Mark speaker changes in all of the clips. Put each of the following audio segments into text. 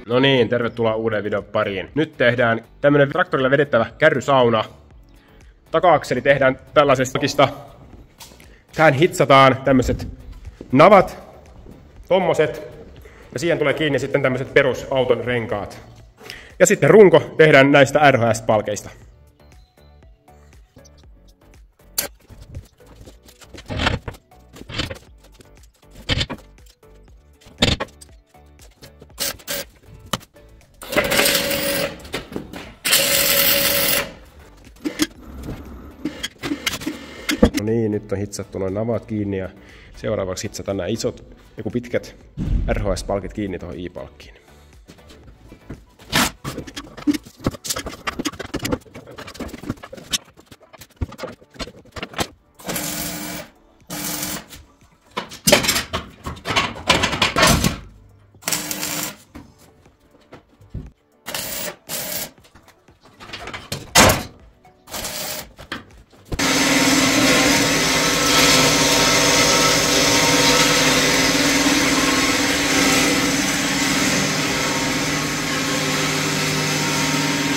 Speaker 1: No niin, tervetuloa uuden videon pariin. Nyt tehdään tämmönen traktorilla vedettävä kärrysauna. Taka-akseli tehdään tällaisesta pakista. Tähän hitsataan tämmöiset navat, tommoset. Ja siihen tulee kiinni sitten tämmöiset perusauton renkaat. Ja sitten runko tehdään näistä RHS-palkeista. No niin, nyt on hitsattu noin navat kiinni ja seuraavaksi hitsataan nämä isot, joku pitkät RHS-palkit kiinni tuohon I-palkkiin.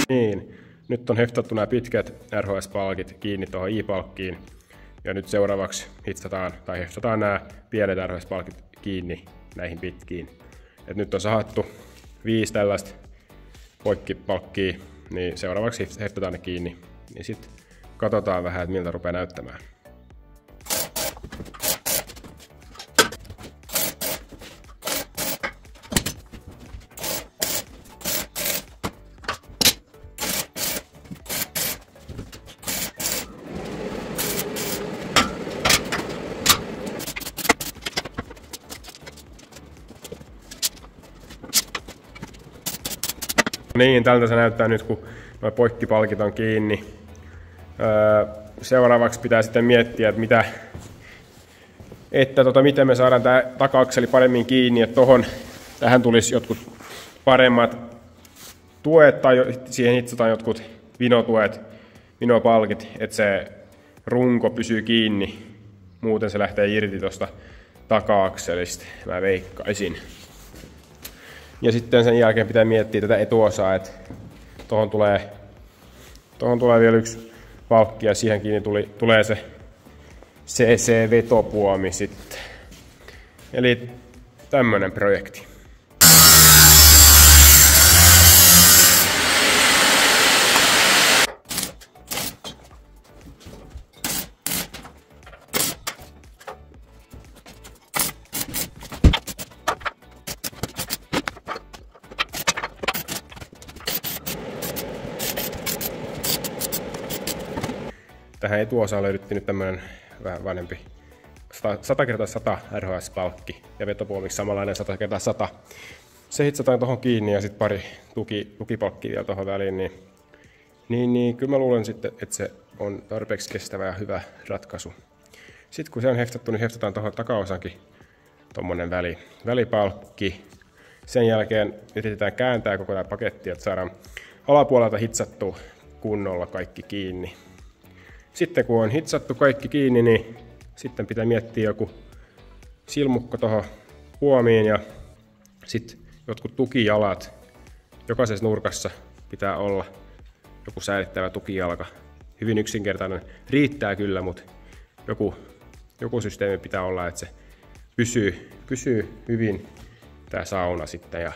Speaker 1: Niin, nyt on heftattu nämä pitkät RHS-palkit kiinni tuohon I-palkkiin. Ja nyt seuraavaksi heftataan nämä pienet RHS-palkit kiinni näihin pitkiin. Et nyt on sahattu 5 tällaista poikkipalkkia, niin seuraavaksi heftataan ne kiinni. Niin sitten katsotaan vähän, että miltä rupeaa näyttämään. Niin, tältä se näyttää nyt, kun nuo poikkipalkit on kiinni. Seuraavaksi pitää sitten miettiä, että miten me saadaan tämä taka-akseli paremmin kiinni, että tähän tulisi jotkut paremmat tuet tai siihen hitsataan jotkut vinotuet, vinopalkit, että se runko pysyy kiinni. Muuten se lähtee irti tuosta taka-akselista, mä veikkaisin. Ja sitten sen jälkeen pitää miettiä tätä etuosaa, että tuohon tulee vielä yksi palkki ja siihen kiinni tulee se CC-vetopuomi sitten. Eli tämmönen projekti. Tähän etuosaan löydettiin nyt tämmönen vähän vanhempi 100x100 RHS-palkki ja vetopuomiksi samanlainen 100x100. Se hitsataan tuohon kiinni ja sitten pari tukipalkkia vielä tuohon väliin, niin kyllä mä luulen sitten, että se on tarpeeksi kestävä ja hyvä ratkaisu. Sitten kun se on heftattu, niin heftataan tuohon takaosankin tommonen välipalkki. Sen jälkeen yritetään kääntää koko tämä paketti, että saadaan alapuolelta hitsattua kunnolla kaikki kiinni. Sitten kun on hitsattu kaikki kiinni, niin sitten pitää miettiä joku silmukko tuohon puomiin ja sitten jotkut tukijalat. Jokaisessa nurkassa pitää olla joku säilyttävä tukijalka. Hyvin yksinkertainen. Riittää kyllä, mutta joku systeemi pitää olla, että se pysyy hyvin tää sauna sitten. Ja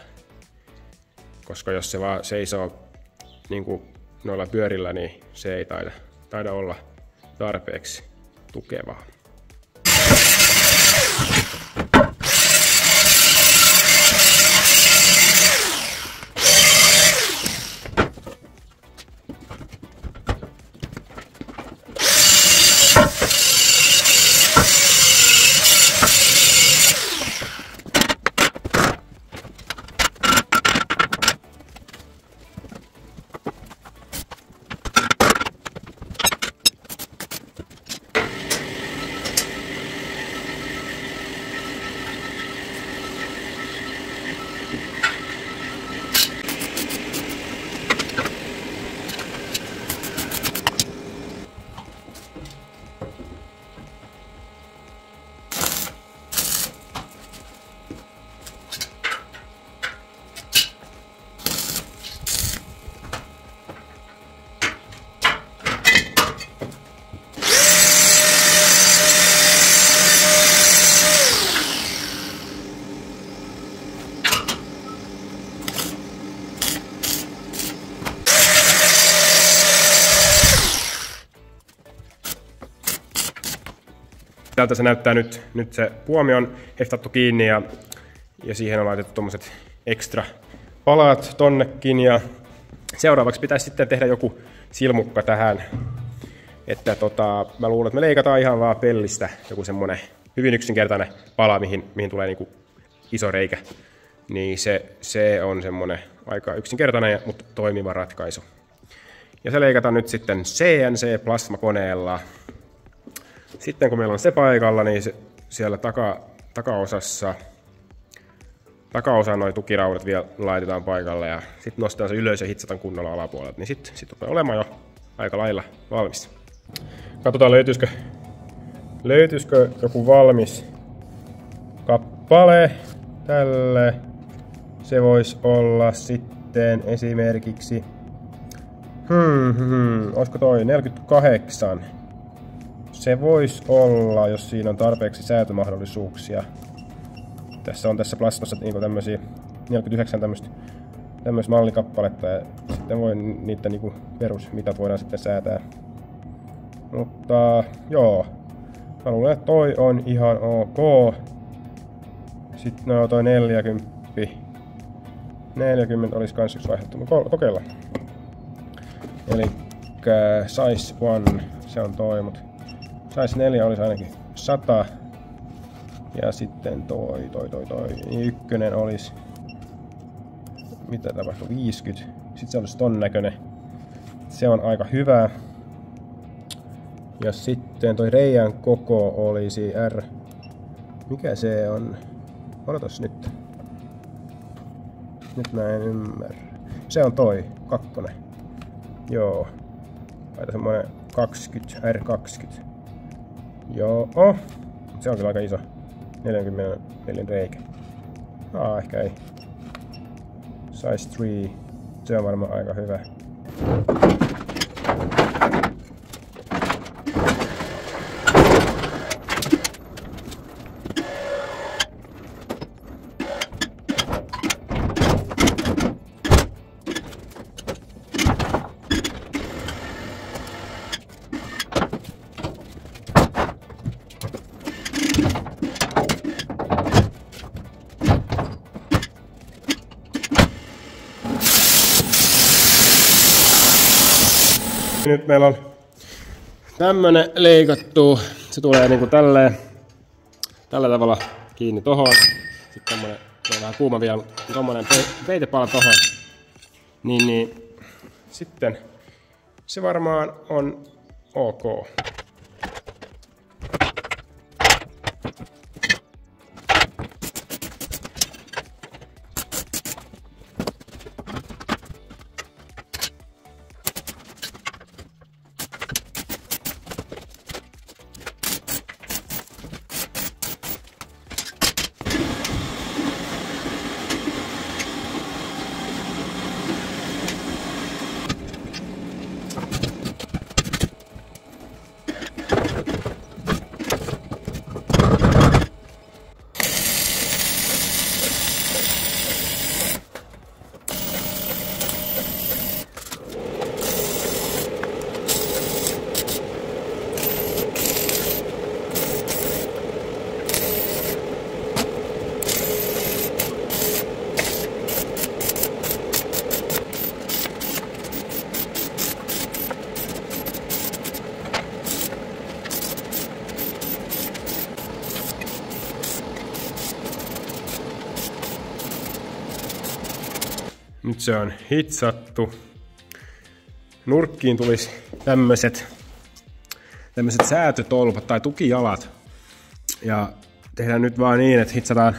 Speaker 1: koska jos se vaan seisoo niin kuin noilla pyörillä, niin se ei taida olla tarpeeksi tukevaa. tältä se näyttää nyt. Nyt se puomi on heftattu kiinni ja siihen on laitettu tommoset extra palat tonnekin. Ja seuraavaksi pitäisi sitten tehdä joku silmukka tähän. Että mä luulen, että me leikataan ihan vaan pellistä joku semmonen hyvin yksinkertainen pala, mihin tulee niinku iso reikä. Niin se on semmonen aika yksinkertainen, mutta toimiva ratkaisu. Ja se leikataan nyt sitten CNC-plasmakoneella. Sitten kun meillä on se paikalla, niin siellä takaosaan noi tukiraudat vielä laitetaan paikalle ja sitten nostetaan se ylös ja hitsataan kunnolla alapuolelta. Niin sit rupeaa olemaan jo aika lailla valmis. Katsotaan löytyisikö joku valmis kappale tälle. Se voisi olla sitten esimerkiksi olisiko toi 48? Se voisi olla, jos siinä on tarpeeksi säätömahdollisuuksia. Tässä plasmassa niinku tämmösiä 49 tämmöistä mallikappaletta ja sitten voi niitä niinku perusmitat voidaan sitten säätää. Mutta joo, mä luulen, että toi on ihan ok. Sitten no toi 40 olisi kans yksi vaihtoehto. Kokeillaan. Eli size 1, se on toi, mut size 4 olisi ainakin 100. Ja sitten toi. Ykkönen olisi, mitä tapahtuu, 50. Sitten se olisi ton näköinen. Se on aika hyvä. Ja sitten toi reijän koko olisi mikä se on? Odotas nyt. Nyt mä en ymmärrä. Se on toi, 2. Joo. Laita semmonen 20, R20. Joo. Se on kyllä aika iso. 40 mm reikä. Ehkä ei. Size 3. Se on varmaan aika hyvä. Nyt meillä on tämmönen leikattu. Se tulee niinku tällä tavalla kiinni tohon. Sitten tommonen, se on vähän kuuma vielä, tommonen peitepala tohon. Niin sitten se varmaan on ok. Nyt se on hitsattu. Nurkkiin tulisi tämmöiset säätötolpat tai tukijalat. Ja tehdään nyt vaan niin, että hitsataan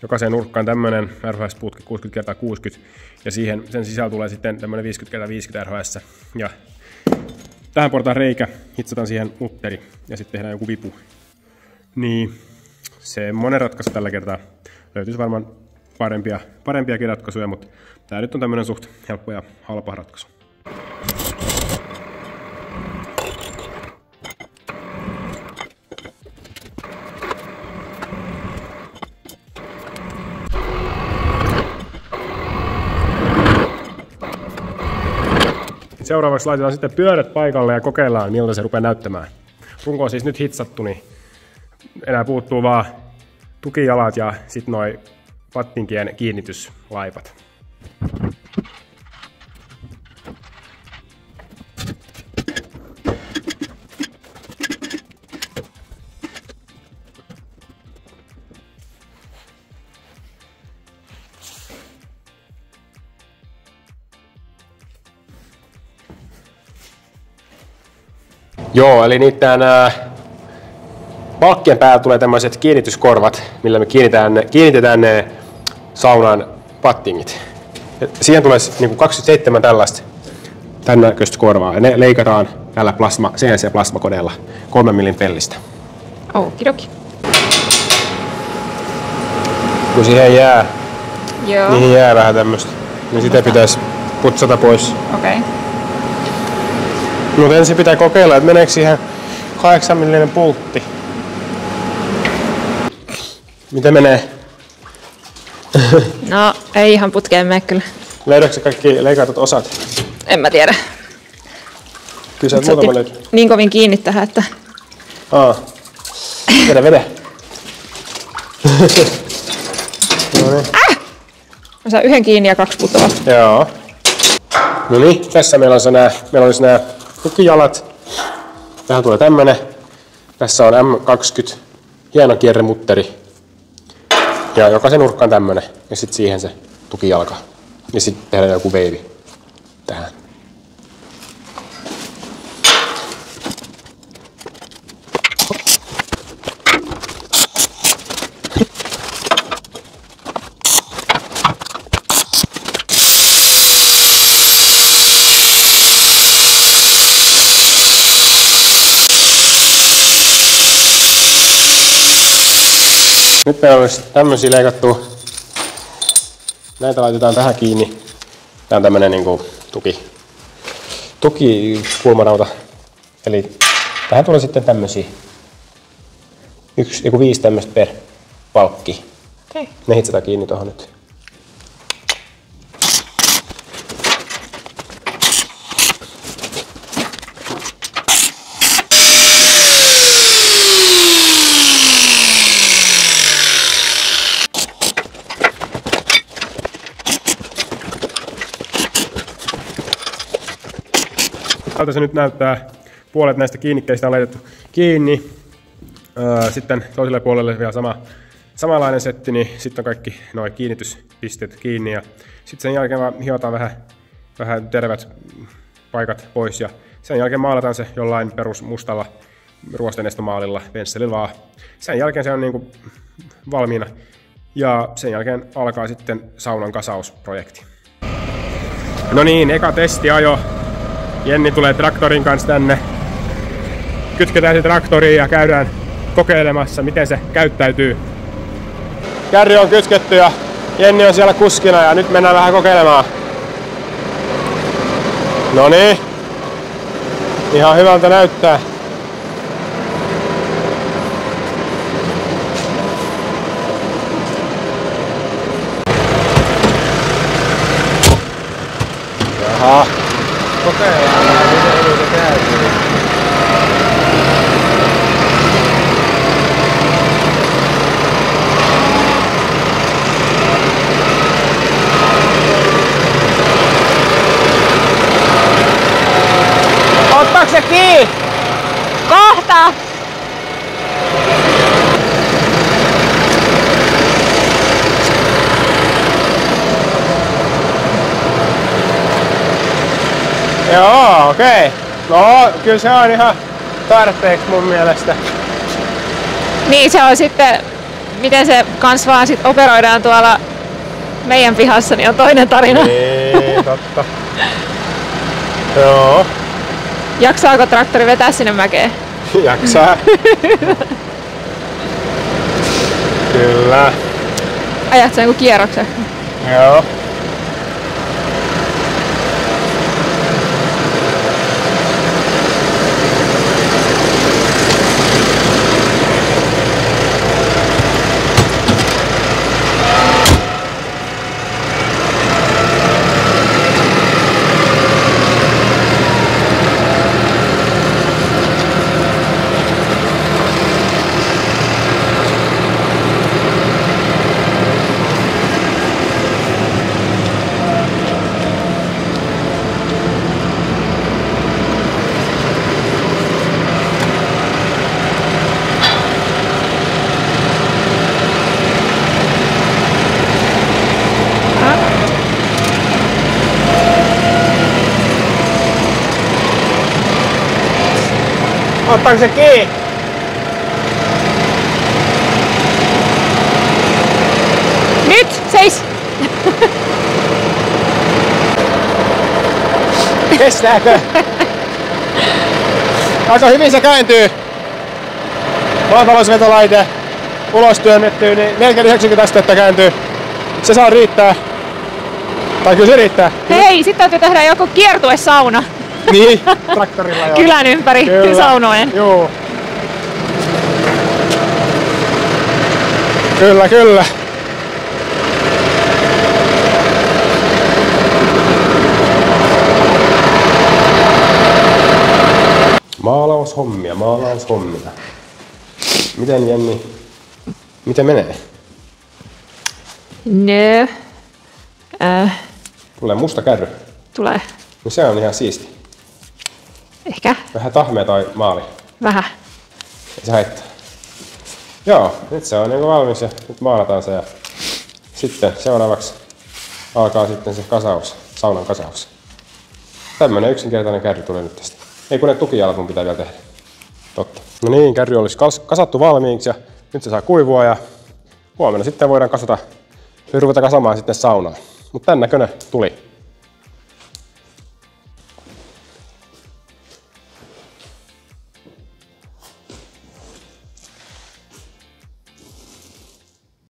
Speaker 1: jokaiseen nurkkaan tämmönen RHS-putki 60x60 ja sen sisällä tulee sitten tämmönen 50x50 RHS. Ja tähän portaan reikä, hitsataan siihen mutteri ja sitten tehdään joku vipu. Niin semmonen ratkaisu tällä kertaa. Löytyisi varmaan parempiakin ratkaisuja, mutta tää nyt on tämmönen suht helppo ja halpa ratkaisu. Seuraavaksi laitetaan sitten pyörät paikalle ja kokeillaan, miltä se rupeaa näyttämään. Runko on siis nyt hitsattu, niin enää puuttuu vaan tukijalat ja sitten noi pattinkien kiinnityslaipat. Joo, eli niiden palkkien päällä tulee tämmöiset kiinnityskorvat, millä me kiinnitetään ne saunan pattingit. Ja siihen tulee niin 27 tällaista tämän näköistä korvaa. Ja ne leikataan tällä CNC-plasmakoneella 3 mm pellistä.
Speaker 2: Okidoki.
Speaker 1: Kun siihen jää, niihin jää vähän tämmöistä, niin sitä pitäisi putsata pois.
Speaker 2: Okei.
Speaker 1: Mutta ensin pitää kokeilla, että meneekö siihen 8 mm pultti. Miten menee?
Speaker 2: No, ei ihan putkeen mene kyllä.
Speaker 1: Löydätkö kaikki leikatut osat?
Speaker 2: En mä tiedä.
Speaker 1: Kyllä sä muutama löytyy.
Speaker 2: Niin kovin kiinni tähän, että...
Speaker 1: Vedä. No niin.
Speaker 2: Mä saan yhden kiinni ja 2 putoaa.
Speaker 1: Joo. No niin, tässä meillä olisi nämä tukijalat. Tähän tulee tämmönen. Tässä on M20 hieno kierremutteri. Ja jokaisen nurkkaan tämmönen. Ja sitten siihen se tukijalka. Ja sitten tehdään joku veivi tähän. Nyt meillä olisi tämmöisiä leikattu. Näitä laitetaan tähän kiinni. Tää on tämmönen niinku tukikulmarauta. Eli tähän tulee sitten tämmöisiä. 5 tämmöistä per palkki.
Speaker 2: Okei.
Speaker 1: Ne hitsataan kiinni tuohon nyt. Tältä se nyt näyttää. Puolet näistä kiinnikkeistä on laitettu kiinni. Sitten toiselle puolelle vielä samanlainen setti, niin sitten on kaikki nuo kiinnityspisteet kiinni. Ja sitten sen jälkeen vaan hiotaan vähän tervät paikat pois. Ja sen jälkeen maalataan se jollain perus mustalla ruostenestomaalilla, pensselillä vaan. Sen jälkeen se on niinku valmiina. Ja sen jälkeen alkaa sitten saunan kasausprojekti. No niin, eka testiajo. Jenni tulee traktorin kanssa tänne. Kytketään se traktoriin ja käydään kokeilemassa, miten se käyttäytyy. Kärry on kytketty ja Jenni on siellä kuskina ja nyt mennään vähän kokeilemaan. No niin. Ihan hyvältä näyttää. Jaha. Kokeillaan vähän, miten se käytyy. Ottaako se kiinni?
Speaker 2: Kohta!
Speaker 1: Joo, okei. No, kyllä se on ihan tarpeeksi mun mielestä.
Speaker 2: Niin se on sitten, miten se kans vaan sit operoidaan tuolla meidän pihassa, niin on toinen tarina.
Speaker 1: Niin, totta. Joo.
Speaker 2: Jaksaako traktori vetää sinne mäkeen?
Speaker 1: Jaksaa. Kyllä.
Speaker 2: Ajat sen joku kierroksen?
Speaker 1: Joo. Ottaako se kiinni?
Speaker 2: Nyt! Seis!
Speaker 1: Kestääkö? Aika hyvin se kääntyy. Maatalousvetolaite ulos työnnettyy, niin melkein 90 astetta kääntyy. Se saa riittää. Tai kyllä se riittää.
Speaker 2: Hei, sit täytyy tehdä joku kiertuesauna.
Speaker 1: Niin, traktorilla joo.
Speaker 2: Kylän ympäri saunoen.
Speaker 1: Joo. Kyllä, kyllä. Maalaushommia. Miten Jenni? Miten menee?
Speaker 2: No.
Speaker 1: Tulee musta kärry.
Speaker 2: Tulee.
Speaker 1: No se on ihan siisti.
Speaker 2: Ehkä.
Speaker 1: Vähän tahmea tai maali.
Speaker 2: Vähän.
Speaker 1: Ei se haittaa. Joo, nyt se on niin valmis ja nyt maalataan se ja sitten seuraavaksi alkaa sitten se kasaus, saunan kasaus. Tämmönen yksinkertainen kärry tulee nyt tästä. Ei kun ne tukijalat mun pitää vielä tehdä. Totta. No niin, kärry olisi kasattu valmiiksi ja nyt se saa kuivua ja huomenna sitten voidaan ruveta kasaamaan sitten saunaan. Mutta tän näköinen tuli.